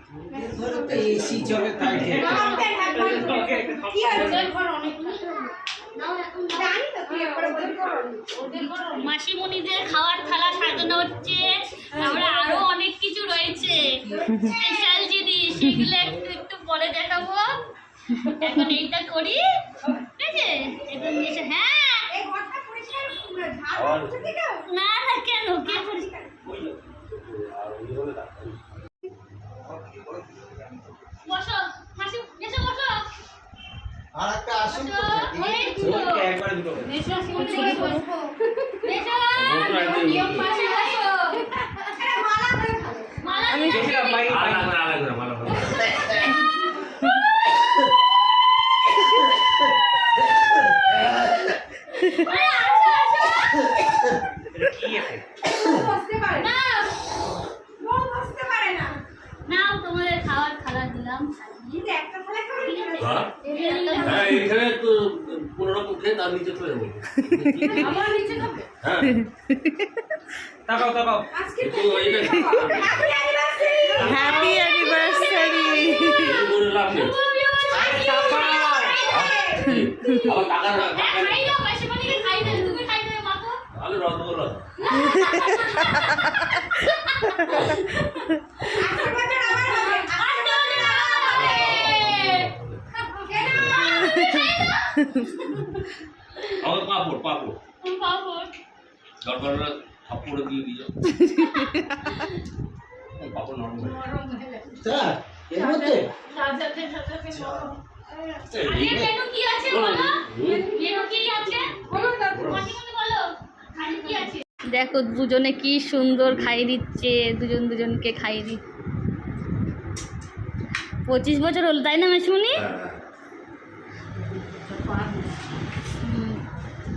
AC চলে তাই মাসিমণিদের খাওয়ার থালা সাজানো হচ্ছে। আমরা আরো অনেক কিছু রয়েছে স্পেশাল জিনিস, সেগুলো একটু একটু পরে দেখাবো। এখন এইটা করি, ঠিক আছে? এখন হ্যাঁ না না কেন কে পরিষ্কার বসো মাসি, এসো বসো। আর একটা আসুন তো একবার দুটো নাও তোমাদের খাওয়ার থালা দিলাম। এখানে তো কোনো রকম খেয়ে তার নিচে চলে যাবো। হ্যাঁ তাকাও তাকাও হ্যাপি অ্যানিভার্সারি। লাভ নেই আবার টাকা খাই দাও মাসিমণিকে, খাই দাও, তুমি খাই দাও মাখো। তাহলে রদ বলো আমার পাপড় পাপড় দরকার থাপ্পড়ে দিয়ে দিও পাপড় নরম হয়ে স্যার এর মধ্যে মেনু কি আছে বলো? মেনু কি আছে বলো না, মাসিমণি বলো খালি কি আছে। দেখো দুজনে কি সুন্দর খাইয়ে দিচ্ছে, দুজনকে খাইয়ে দিচ্ছে। 25 বছর হলো তাই না মাসিমণি?